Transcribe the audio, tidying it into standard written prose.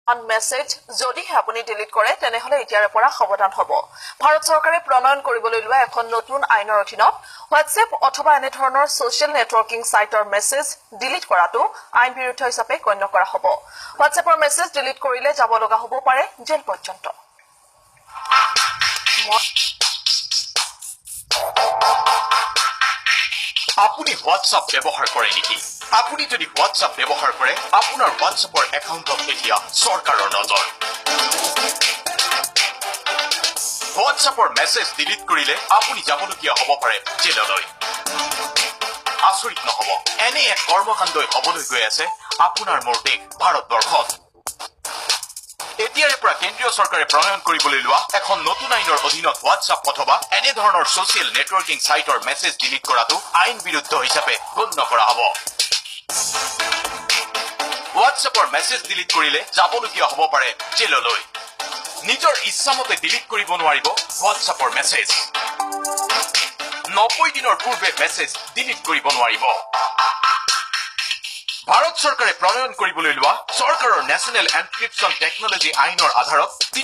Message যদিহে আপুনি delete কৰে তেনেহলে এতিয়াৰে পৰা সাৱধান হ'ব। ভাৰত চৰকাৰে প্ৰণয়ন কৰিবলৈ লোৱা এখন নতুন আইনৰ অধীনত হোৱাটছএপ অথবা এনে ধৰণৰ ছচিয়েল নেটৱৰ্কিং সাইটৰ মেছেজ ডিলিট কৰাটো আইন বিৰুদ্ধ হিচাপে গণ্য কৰা হ'ব। হোৱাটছএপৰ মেছেজ ডিলিট কৰিলে যাব লগা হ'ব পাৰে জেল পৰ্যন্ত। আপুনি হোৱাটছআপ ব্যৱহাৰ কৰে নেকি? আপুনি যদি হোৱাটছআপ ব্যৱহাৰ কৰে আপোনাৰ হোৱাটছআপৰ একাউণ্টত এতিয়া চৰকাৰৰ নজৰ। হোৱাটছআপৰ মেছেজ ডিলিট কৰিলে আপুনি যাবলগীয়া হ'ব পাৰে জেললৈ। আচৰিত নহ'ব, এনে এক কৰ্মকাণ্ডই হ'বলৈ গৈ আছে আপোনাৰ মোৰ দেশ ভাৰতবৰ্ষত। এতিয়াৰে পৰা কেন্দ্ৰীয় চৰকাৰে প্ৰণয়ন কৰিবলৈ লোৱা এখন নতুন আইনৰ অধীনত হোৱাটছআপ অথবা এনে ধৰণৰ ছচিয়েল নেটৱৰ্কিং সাইটৰ মেছেজ ডিলিট কৰাটো আইন বিৰুদ্ধ হিচাপে গণ্য কৰা হ'ব। হোৱাটছএপৰ মেছেজ ডিলিট কৰিলে যাবলগীয়া হ'ব পাৰে জেললৈ। নিজৰ ইচ্ছামতে ডিলিট কৰিব নোৱাৰিব হোৱাটছএপৰ মেছেজ। 90 দিনৰ পূৰ্বে মেছেজ ডিলিট কৰিব নোৱাৰিব। ভাৰত চৰকাৰে প্ৰণয়ন কৰিবলৈ লোৱা চৰকাৰৰ নেশ্যনেল এনক্ৰিপশ্যন টেকনলজি আইনৰ আধাৰত